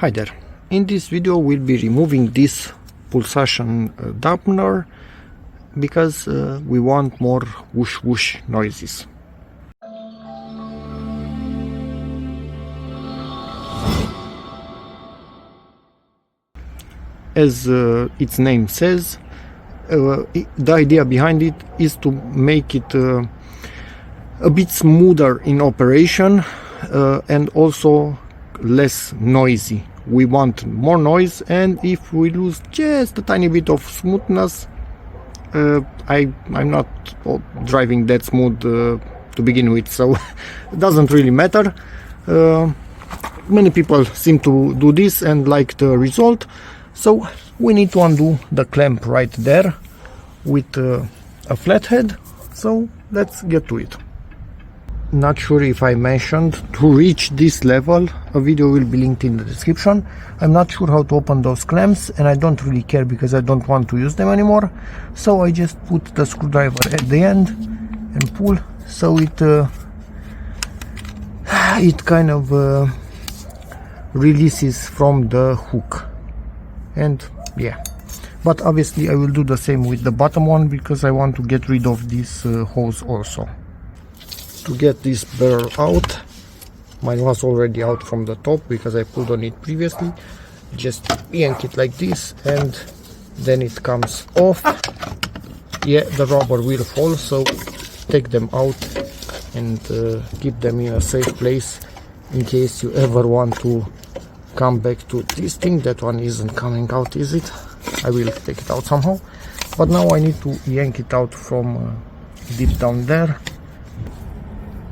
Hi there. In this video we'll be removing this pulsation dampener because we want more whoosh whoosh noises. As its name says, the idea behind it is to make it a bit smoother in operation and also less noisy. We want more noise, and if we lose just a tiny bit of smoothness, I'm not driving that smooth to begin with, so it doesn't really matter. Many people seem to do this and like the result, so we need to undo the clamp right there with a flathead. So let's get to it. Not sure if I mentioned, to reach this level a video will be linked in the description. I'm not sure how to open those clamps, and I don't really care because I don't want to use them anymore, so I just put the screwdriver at the end and pull, so it kind of releases from the hook. And yeah, but obviously I will do the same with the bottom one because I want to get rid of this hose also. To get this barrel out, mine was already out from the top because I pulled on it previously, just yank it like this and then it comes off. Yeah, the rubber will fall, so take them out and keep them in a safe place in case you ever want to come back to this thing. That one isn't coming out, is it? I will take it out somehow, but now I need to yank it out from deep down there.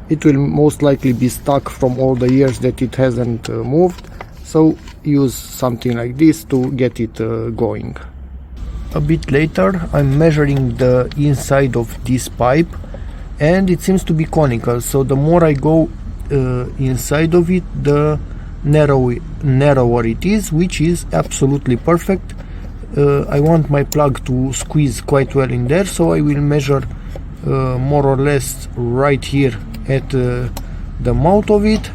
It will most likely be stuck from all the years that it hasn't moved, so use something like this to get it going. A bit later I'm measuring the inside of this pipe, and it seems to be conical, so the more I go inside of it, the narrower it is, which is absolutely perfect. I want my plug to squeeze quite well in there, so I will measure more or less right here at the mouth of it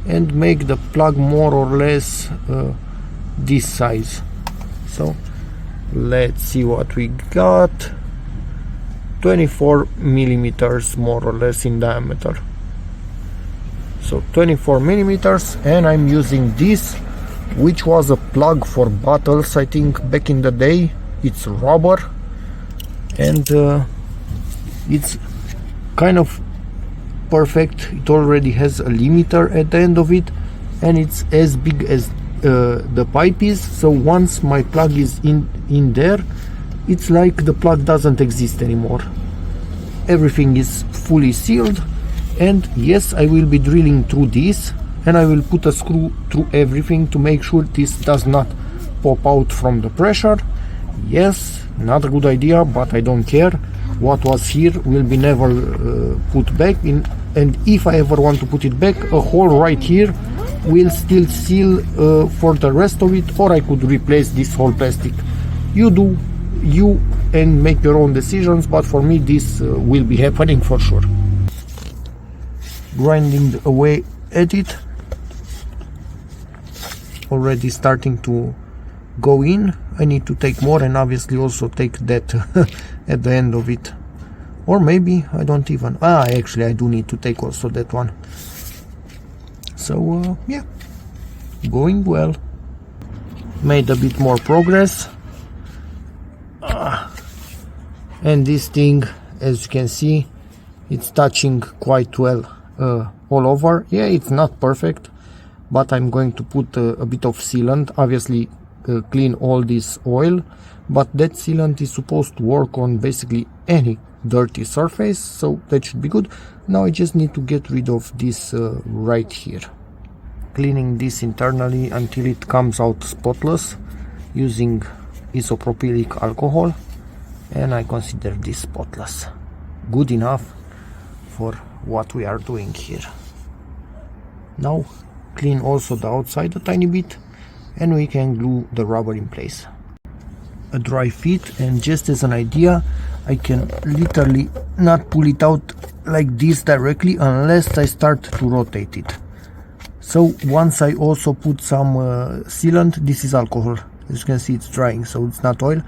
and make the plug more or less this size. So let's see what we got. 24 millimeters more or less in diameter. So 24 millimeters, and I'm using this, which was a plug for bottles, I think, back in the day. It's rubber, and it's kind of perfect. It already has a limiter at the end of it, and it's as big as the pipe is, so once my plug is in there, it's like the plug doesn't exist anymore. Everything is fully sealed, and yes, I will be drilling through this, and I will put a screw through everything to make sure this does not pop out from the pressure. Yes, not a good idea, but I don't care. What was here will be never put back in, and if I ever want to put it back, a hole right here will still seal for the rest of it, or I could replace this whole plastic. You do you and make your own decisions, but for me this will be happening for sure. Grinding away at it, already starting to go in. I need to take more, and obviously also take that at the end of it, or maybe I don't even, actually I do need to take also that one. So yeah, going well. Made a bit more progress, and this thing, as you can see, it's touching quite well all over. Yeah, it's not perfect, but I'm going to put a bit of sealant, obviously clean all this oil, but that sealant is supposed to work on basically any dirty surface, so that should be good. Now I just need to get rid of this right here, cleaning this internally until it comes out spotless using isopropylic alcohol, and I consider this spotless, good enough for what we are doing here. Now clean also the outside a tiny bit, and we can glue the rubber in place. A dry fit, and just as an idea, I can literally not pull it out like this directly unless I start to rotate it. So once I also put some sealant, this is alcohol, as you can see it's drying, so it's not oil.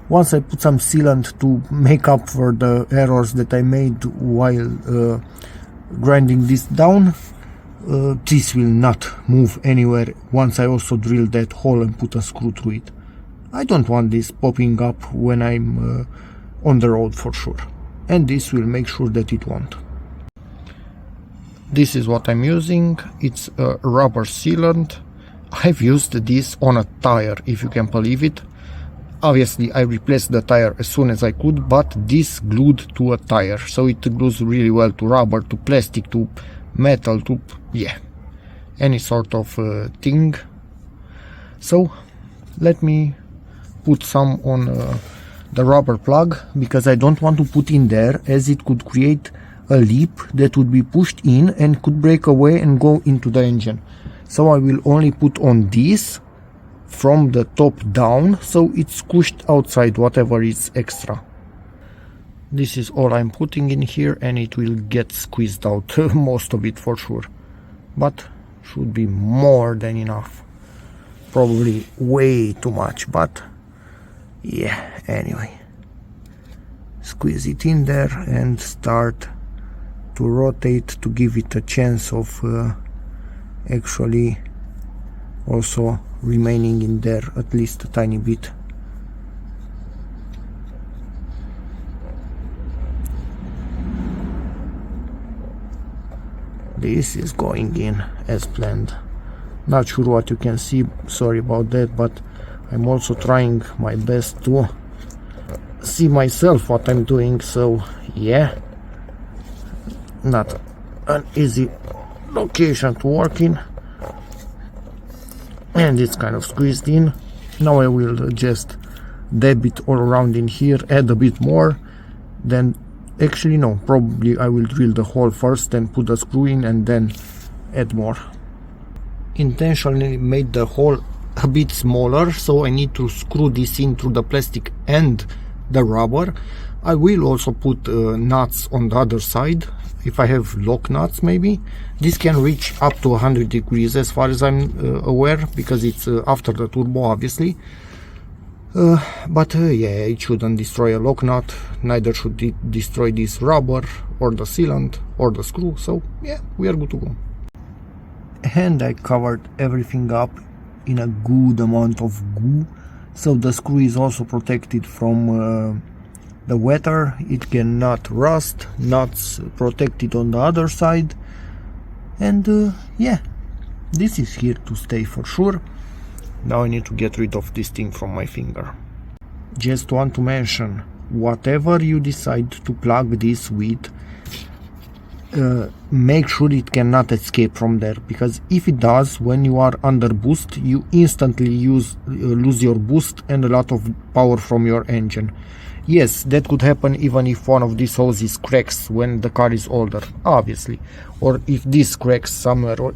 Once I put some sealant to make up for the errors that I made while grinding this down, this will not move anywhere once I also drill that hole and put a screw through it. I don't want this popping up when I'm on the road for sure, and this will make sure that it won't. This is what I'm using. It's a rubber sealant. I've used this on a tire, if you can believe it. Obviously I replaced the tire as soon as I could, but this glued to a tire, so it glues really well to rubber, to plastic, to metal, to yeah, any sort of thing. So let me put some on the rubber plug, because I don't want to put in there, as it could create a lip that would be pushed in and could break away and go into the engine. So I will only put on this from the top down, so it's squished outside whatever is extra. This is all I'm putting in here, and it will get squeezed out, most of it for sure, but should be more than enough. Probably way too much, but yeah, anyway. Squeeze it in there and start to rotate to give it a chance of actually also remaining in there at least a tiny bit. This is going in as planned. Not sure what you can see, sorry about that, but I'm also trying my best to see myself what I'm doing, so yeah, not an easy location to work in, and it's kind of squeezed in. Now I will just dab it all around in here, add a bit more, then actually no, probably I will drill the hole first, then put the screw in and then add more. Intentionally made the hole a bit smaller, so I need to screw this in through the plastic and the rubber. I will also put nuts on the other side, if I have lock nuts maybe. This can reach up to 100 degrees as far as I'm aware, because it's after the turbo obviously. But yeah, it shouldn't destroy a lock nut, neither should it destroy this rubber or the sealant or the screw, so yeah, we are good to go. And I covered everything up in a good amount of goo, so the screw is also protected from the weather, it cannot rust, nuts protected on the other side, and yeah, this is here to stay for sure. Now I need to get rid of this thing from my finger. Just want to mention, whatever you decide to plug this with, make sure it cannot escape from there, because if it does, when you are under boost, you instantly lose your boost and a lot of power from your engine. Yes, that could happen even if one of these hoses cracks when the car is older, obviously, or if this cracks somewhere, or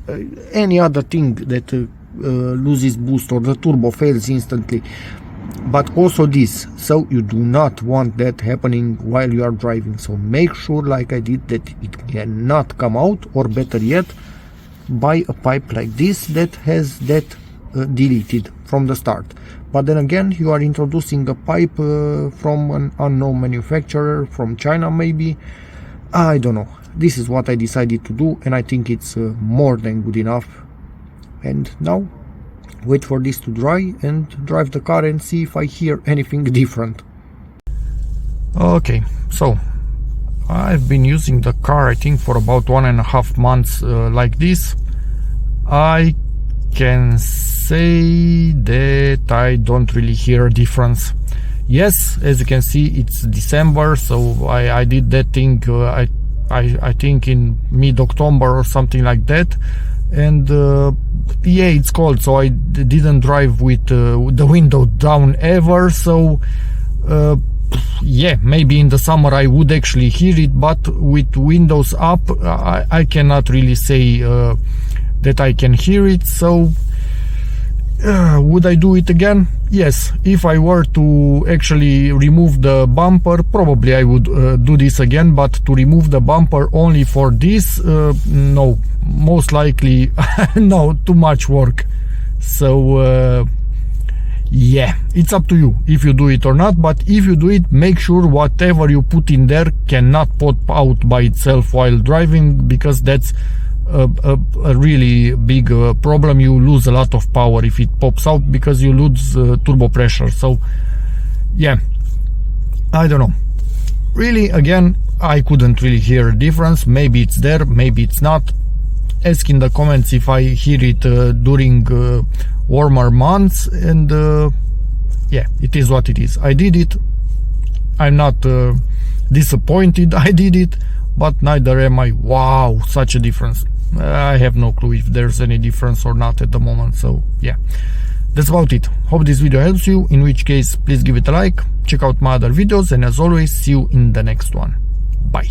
any other thing that loses boost, or the turbo fails instantly, but also this. So you do not want that happening while you are driving, so make sure, like I did, that it cannot come out, or better yet, buy a pipe like this that has that deleted from the start. But then again, you are introducing a pipe from an unknown manufacturer, from China maybe, I don't know. This is what I decided to do, and I think it's more than good enough. And now wait for this to dry and drive the car and see if I hear anything different. Okay, so I've been using the car I think for about 1.5 months like this. I can say that I don't really hear a difference. Yes, as you can see, it's December, so I did that thing I think in mid-October or something like that, and yeah, it's cold, so I didn't drive with the window down ever, so yeah, maybe in the summer I would actually hear it, but with windows up I cannot really say that I can hear it. So Would I do it again? Yes. If I were to actually remove the bumper, probably I would do this again, but to remove the bumper only for this, no, most likely no, too much work. So yeah, it's up to you if you do it or not, but if you do it, make sure whatever you put in there cannot pop out by itself while driving, because that's a really big problem. You lose a lot of power if it pops out, because you lose turbo pressure. So yeah, I don't know, really, again, I couldn't really hear a difference. Maybe it's there, maybe it's not. Ask in the comments if I hear it during warmer months, and yeah, it is what it is. I did it, I'm not disappointed I did it, but neither am I, wow, such a difference. I have no clue if there's any difference or not at the moment. So yeah, that's about it. Hope this video helps you, in which case please give it a like, check out my other videos, and as always, see you in the next one. Bye.